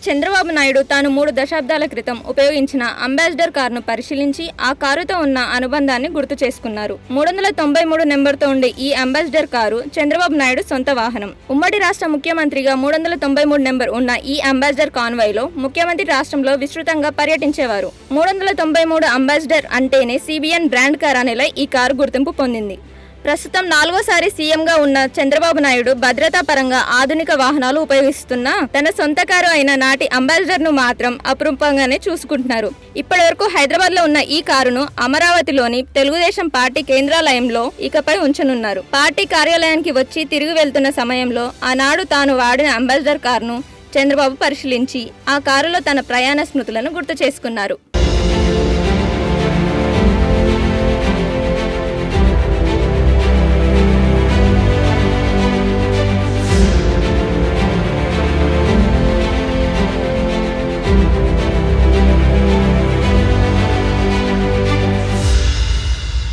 చంద్రబాబు నాయుడు తాను 3 దశాబ్దాల క్రితం ఉపయోగించిన అంబాసిడర్ కారును పరిశీలించి ఆ కారుతో ఉన్న అనుబంధాన్ని గుర్తు చేసుకున్నారు. 393 నెంబర్తో ఉండే ఈ అంబాసిడర్ కారు చంద్రబాబు నాయుడు సొంత వాహనం. ఉమ్మడి రాష్ట్ర ముఖ్యమంత్రిగా 393 నెంబర్ ఉన్న ఈ అంబాసిడర్ కాన్వాయ్లో ముఖ్యమంత్రి రాష్ట్రంలో విస్తృతంగా పర్యటించేవారు. 393 అంబాసిడర్ అంటేనే CBN బ్రాండ్ కార్ అనేలా ఈ కారు గుర్తింపు పొందింది. ప్రస్తుతం 4వసారి సీఎంగా ఉన్న చంద్రబాబు నాయుడు భద్రతా పరంగా ఆధునిక వాహనాలు ఉపయోగిస్తున్న తన సొంత కారు అయిన నాటి అంబాసిడర్ ను మాత్రం అపురూపంగానే చూసుకుంటున్నారు. ఇప్పటి వరకు హైదరాబాద్ లో ఉన్న ఈ కారును అమరావతిలోని తెలుగుదేశం పార్టీ కేంద్రాలయంలో ఇకపై ఉంచనున్నారు. పార్టీ కార్యాలయానికి వచ్చి తిరిగి వెళ్తున్న సమయంలో ఆనాడు తాను వాడిన అంబాసిడర్ కారును చంద్రబాబు పరిశీలించి ఆ కారులో తన ప్రయాణ స్మృతులను గుర్తు చేసుకున్నారు.